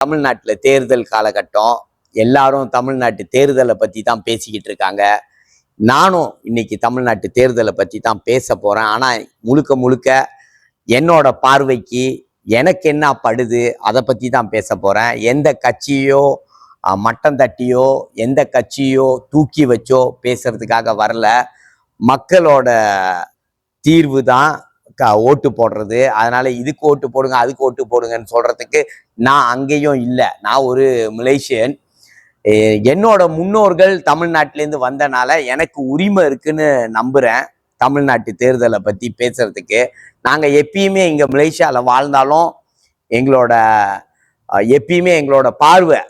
தமிழ்நாட்டில் தேர்தல் காலகட்டம். எல்லாரும் தமிழ்நாட்டு தேர்தலை பற்றி தான் பேசிக்கிட்டு இருக்காங்க. நானும் இன்னைக்கு தமிழ்நாட்டு தேர்தலை பற்றி தான் பேச போகிறேன். ஆனால் முழுக்க முழுக்க என்னோட பார்வைக்கு எனக்கு என்ன படுது அதை பற்றி தான் பேச போகிறேன். எந்த கட்சியோ மட்டம் தட்டியோ எந்த கட்சியோ தூக்கி வச்சோ பேசுறதுக்காக வரல. மக்களோட தீர்வு தான் ஓட்டு போடுறது. அதனால இதுக்கு ஓட்டு போடுங்க அதுக்கு ஓட்டு போடுங்கன்னு சொல்றதுக்கு நான் அங்கேயும் இல்லை. நான் ஒரு மலேசியன். என்னோட முன்னோர்கள் தமிழ்நாட்டிலேருந்து வந்தனால எனக்கு உரிமை இருக்குன்னு நம்புறேன் தமிழ்நாட்டு தேர்தலை பற்றி பேசுறதுக்கு. நாங்கள் எப்பயுமே இங்கே மலேசியாவில் வாழ்ந்தாலும் எப்பயுமே எங்களோட பார்வை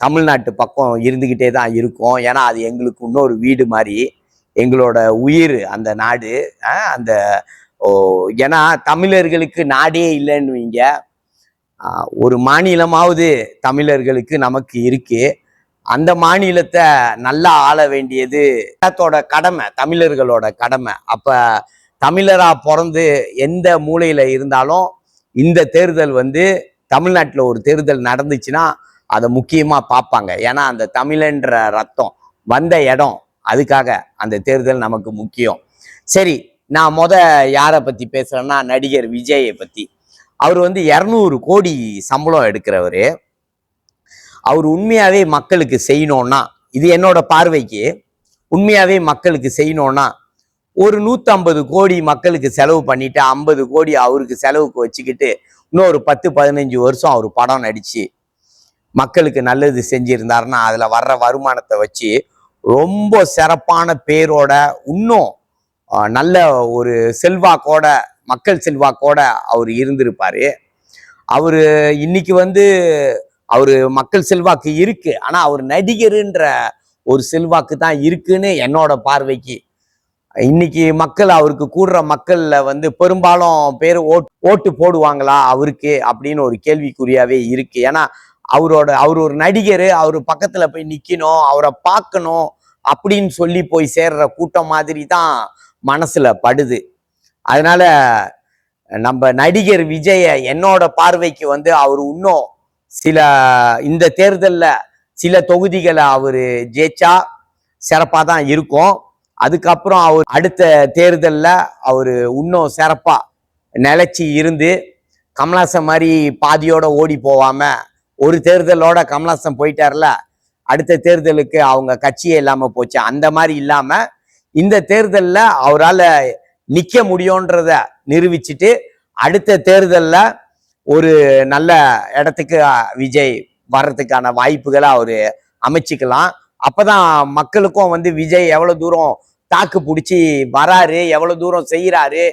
தமிழ்நாட்டு பக்கம் இருந்துக்கிட்டே தான் இருக்கும். ஏன்னா அது எங்களுக்கு இன்னொரு வீடு மாதிரி, எங்களோட உயிர் அந்த நாடு. அந்த ஏன்னா தமிழர்களுக்கு நாடே இல்லைன்னுவீங்க, ஒரு மாநிலமாவது தமிழர்களுக்கு நமக்கு இருக்கு. அந்த மாநிலத்தை நல்லா ஆள வேண்டியது கடமை, தமிழர்களோட கடமை. அப்ப தமிழரா பிறந்து எந்த மூலையில இருந்தாலும் இந்த தேர்தல் தமிழ்நாட்டில் ஒரு தேர்தல் நடந்துச்சுன்னா அதை முக்கியமா பார்ப்பாங்க. ஏன்னா அந்த தமிழன்ற ரத்தம் வந்த இடம், அதுக்காக அந்த தேர்தல் நமக்கு முக்கியம். சரி, நான் யாரை பத்தி பேசுறேன்னா நடிகர் விஜயை பத்தி. அவர் 200 கோடி சம்பளம் எடுக்கிறவரு. அவர் உண்மையாவே மக்களுக்கு செய்யணும்னா, இது என்னோட பார்வைக்கு, உண்மையாவே மக்களுக்கு செய்யணும்னா ஒரு 150 கோடி மக்களுக்கு செலவு பண்ணிட்டு 50 கோடி அவருக்கு செலவுக்கு வச்சுக்கிட்டு இன்னொரு 10-15 வருஷம் அவர் படம் நடிச்சு மக்களுக்கு நல்லது செஞ்சிருந்தாருன்னா அதுல வர்ற வருமானத்தை வச்சு ரொம்ப சிறப்பான பேரோட இன்னும் நல்ல ஒரு செல்வாக்கோட, மக்கள் செல்வாக்கோட அவர் இருந்திருப்பாரு. அவரு இன்னைக்கு அவரு மக்கள் செல்வாக்கு இருக்கு, ஆனா அவர் நடிகருன்ற ஒரு செல்வாக்கு தான் இருக்குன்னு என்னோட பார்வைக்கு. இன்னைக்கு மக்கள், அவருக்கு கூடுற மக்கள்ல பெரும்பாலும் பேர் ஓட்டு போடுவாங்களா அவருக்கு அப்படின்னு ஒரு கேள்விக்குறியாவே இருக்கு. ஏன்னா அவர் ஒரு நடிகர், அவர் பக்கத்துல போய் நிக்கணும், அவரை பார்க்கணும் அப்படின்னு சொல்லி போய் சேர்ற கூட்டம் மாதிரி தான் மனசுல படுது. அதனால நம்ம நடிகர் விஜய என்னோட பார்வைக்கு அவர் இன்னும் இந்த தேர்தல்ல சில தொகுதிகளை அவரு ஜெயிச்சா சிறப்பா தான் இருக்கும். அதுக்கப்புறம் அவர் அடுத்த தேர்தல்ல அவரு இன்னும் சிறப்பா நிலைச்சி இருந்து கமலாசன் மாதிரி பாதியோட ஓடி போவாம, ஒரு தேர்தலோட கமலாசன் போயிட்டார்ல, அடுத்த தேர்தலுக்கு அவங்க கட்சியே இல்லாம போச்சு, அந்த மாதிரி இல்லாம இந்த தேர்தல்ல அவரால் நிக்க முடியும்ன்றத நிரூபிச்சுட்டு அடுத்த தேர்தல்ல ஒரு நல்ல இடத்துக்கு விஜய் வர்றதுக்கான வாய்ப்புகளை அவரு அமைச்சிக்கலாம். அப்பதான் மக்களுக்கும் விஜய் எவ்வளவு தூரம் தாக்கு பிடிச்சி வராரு, எவ்வளவு தூரம் செய்யறாரு,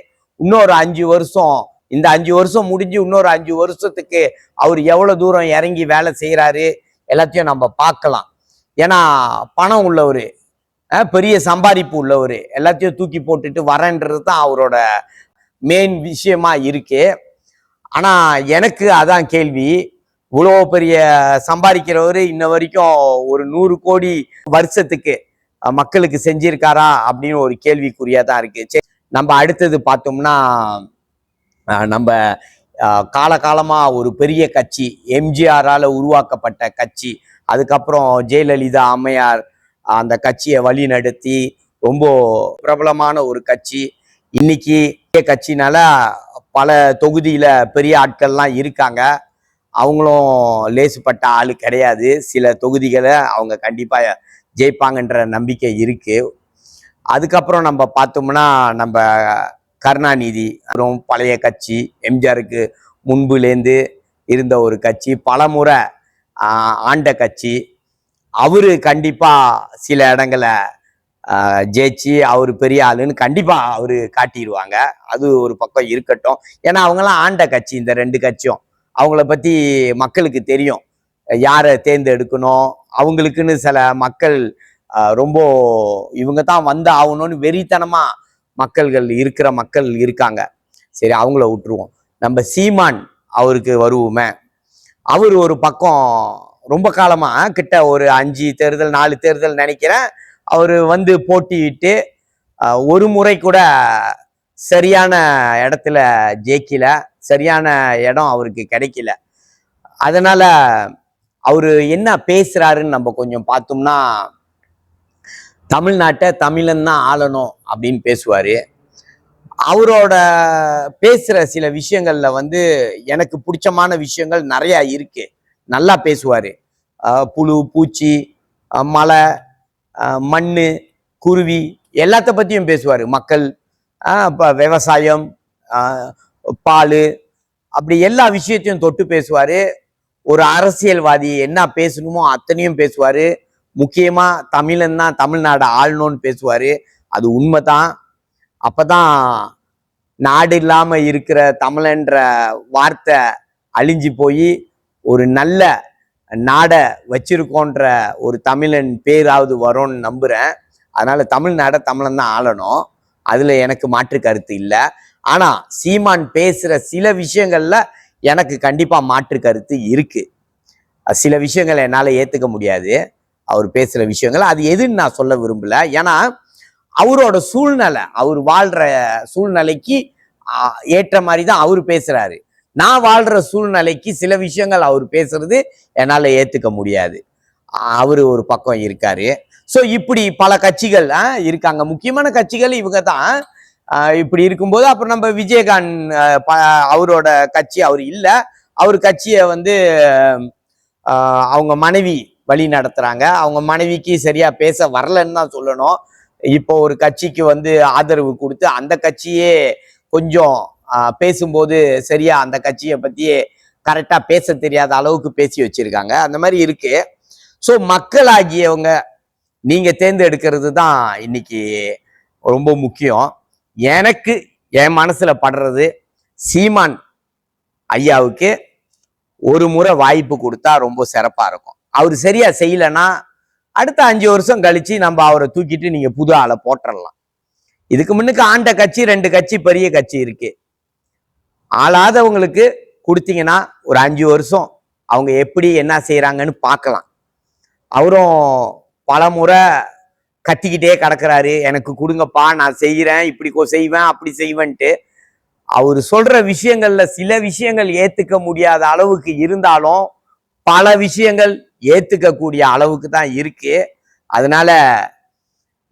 இன்னொரு 5 வருஷம், இந்த 5 வருஷம் முடிஞ்சு இன்னொரு 5 வருஷத்துக்கு அவர் எவ்வளவு தூரம் இறங்கி வேலை செய்யறாரு எல்லாத்தையும் நம்ம பார்க்கலாம். ஏன்னா பணம் உள்ளவர், பெரிய சம்பாதிப்பு உள்ளவர், எல்லாத்தையும் தூக்கி போட்டுட்டு வரன்றது தான் அவரோட மெயின் விஷயமா இருக்கு. ஆனா எனக்கு அதான் கேள்வி, இவ்வளோ பெரிய சம்பாதிக்கிறவர் இன்ன வரைக்கும் ஒரு 100 கோடி வருஷத்துக்கு மக்களுக்கு செஞ்சிருக்காரா அப்படின்னு ஒரு கேள்விக்குறியா தான் இருக்கு. சரி, நம்ம அடுத்தது பார்த்தோம்னா, நம்ம காலகாலமா ஒரு பெரிய கட்சி, எம்ஜிஆரால உருவாக்கப்பட்ட கட்சி, அதுக்கப்புறம் ஜெயலலிதா அம்மையார் அந்த கட்சியை வழி நடத்தி ரொம்ப பிரபலமான ஒரு கட்சி. இன்னைக்கு கட்சினால பல தொகுதியில பெரிய ஆட்கள்லாம் இருக்காங்க. அவங்களும் லேசுப்பட்ட ஆளு கிடையாது. சில தொகுதிகளை அவங்க கண்டிப்பா ஜெயிப்பாங்கன்ற நம்பிக்கை இருக்கு. அதுக்கப்புறம் நம்ம பார்த்தோம்னா, நம்ம கருணாநிதி பழைய கட்சி, எம்ஜிஆருக்கு முன்புலேருந்து இருந்த ஒரு கட்சி, பலமுறை ஆண்ட கட்சி. அவரு கண்டிப்பா சில இடங்களை ஜெயிச்சு அவரு பெரிய ஆளுன்னு கண்டிப்பா அவரு காட்டிடுவாங்க. அது ஒரு பக்கம் இருக்கட்டும். ஏன்னா அவங்கெல்லாம் ஆண்ட கட்சி, இந்த 2 கட்சியும். அவங்கள பத்தி மக்களுக்கு தெரியும், யாரை தேர்ந்தெடுக்கணும். அவங்களுக்குன்னு சில மக்கள் ரொம்ப இவங்க தான் ஆகணும்னு வெறித்தனமா மக்கள் இருக்காங்க. சரி, அவங்கள விட்டுருவோம். நம்ம சீமான் அவருக்கு வருவோமே. அவர் ஒரு பக்கம் ரொம்ப காலமா, கிட்ட ஒரு 5 தேர்தல் 4 தேர்தல் நினைக்கிறேன், அவரு போட்டியிட்டு ஒரு முறை கூட சரியான இடத்துல ஜெயிக்கல, சரியான இடம் அவருக்கு கிடைக்கல. அதனால அவரு என்ன பேசுறாருன்னு நம்ம கொஞ்சம் பார்த்தோம்னா, தமிழ்நாட்டை தமிழன் தான் ஆளணும் அப்படின்னு பேசுவாரு. அவரோட பேசுற சில விஷயங்கள்ல வந்து எனக்கு பிடிச்சமான விஷயங்கள் நிறைய இருக்கு. நல்லா பேசுவாரு. புழு, பூச்சி, மலை, மண்ணு, குருவி எல்லாத்த பத்தியும் பேசுவாரு. மக்கள், விவசாயம், பால், அப்படி எல்லா விஷயத்தையும் தொட்டு பேசுவாரு. ஒரு அரசியல்வாதி என்ன பேசணுமோ அத்தனையும் பேசுவாரு. முக்கியமா தமிழன் தான் தமிழ்நாடு ஆளணும்னு பேசுவாரு. அது உண்மைதான். அப்பதான் நாடு இல்லாம இருக்கிற தமிழன்ற வார்த்தை அழிஞ்சு போய் ஒரு நல்ல நாடை வச்சிருக்கோன்ற ஒரு தமிழன் பேராவது வரும்னு நம்புறேன். அதனால தமிழ்நாடை தமிழன் தான் ஆளணும். அதுல எனக்கு மாற்று கருத்து இல்லை. ஆனா சீமான் பேசுற சில விஷயங்கள்ல எனக்கு கண்டிப்பா மாற்று கருத்து இருக்கு. சில விஷயங்களை என்னால ஏத்துக்க முடியாது. அவர் பேசுற விஷயங்கள் அது எதுன்னு நான் சொல்ல விரும்பல. ஏன்னா அவரோட சூழ்நிலை, அவர் வாழ்ற சூழ்நிலைக்கு ஏற்ற மாதிரி தான் அவர் பேசுறாரு. நான் வாழ்ற சூழ்நிலைக்கு சில விஷயங்கள் அவர் பேசுறது என்னால ஏத்துக்க முடியாது. அவரு ஒரு பக்கம் இருக்காரு. ஸோ இப்படி பல கட்சிகள் இருக்காங்க. முக்கியமான கட்சிகள் இவங்க தான். இப்படி இருக்கும்போது அப்புறம் நம்ம விஜயகாந்த் அவரோட கட்சி அவர் இல்லை. அவர் கட்சியை வந்து அவங்க மனைவி வழி நடத்துறாங்க. அவங்க மனைவிக்கு சரியா பேச வரலன்னு தான் சொல்லணும். இப்போ ஒரு கட்சிக்கு வந்து ஆதரவு கொடுத்து அந்த கட்சியே கொஞ்சம் பேசும்போது சரியா அந்த கட்சியை பத்தியே கரெக்டா பேச தெரியாத அளவுக்கு பேசி வச்சிருக்காங்க. அந்த மாதிரி இருக்கு. ஸோ மக்களாகியவங்க நீங்க தேர்ந்தெடுக்கிறது தான் இன்னைக்கு ரொம்ப முக்கியம். எனக்கு என் மனசுல படுறது, சீமான் ஐயாவுக்கு ஒரு முறை வாய்ப்பு கொடுத்தா ரொம்ப சிறப்பா இருக்கும். அவர் சரியா செய்யலைன்னா அடுத்த 5 வருஷம் கழிச்சு நம்ம அவரை தூக்கிட்டு நீங்க புது ஆளை போட்டுடலாம். இதுக்கு முன்னுக்கு ஆண்ட கட்சி 2 கட்சி பெரிய கட்சி இருக்கு. ஆளாதவங்களுக்கு கொடுத்தீங்கன்னா ஒரு 5 வருஷம் அவங்க எப்படி என்ன செய்யறாங்கன்னு பார்க்கலாம். அவரும் பல முறை கத்திக்கிட்டே கிடக்குறாரு, எனக்கு கொடுங்கப்பா, நான் செய்யறேன், இப்படி செய்வேன், அப்படி செய்வேன்ட்டு. அவர் சொல்ற விஷயங்கள்ல சில விஷயங்கள் ஏத்துக்க முடியாத அளவுக்கு இருந்தாலும் பல விஷயங்கள் ஏத்துக்கக்கூடிய அளவுக்கு தான் இருக்கு. அதனால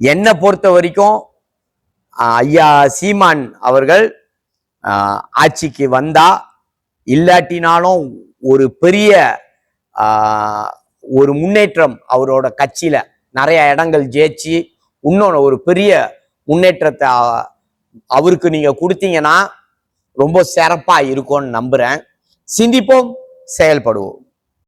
என்னை பொறுத்த வரைக்கும் ஐயா சீமான் அவர்கள் ஆட்சிக்கு வந்தா இல்லாட்டினாலும் ஒரு பெரிய ஒரு முன்னேற்றம் அவரோட கட்சியில நிறைய இடங்கள் ஜெயிச்சு இன்னொன்று ஒரு பெரிய முன்னேற்றத்தை அவருக்கு நீங்க கொடுத்தீங்கன்னா ரொம்ப சிறப்பா இருக்கும்னு நம்புறேன். சிந்திப்போம், செயல்படுவோம்.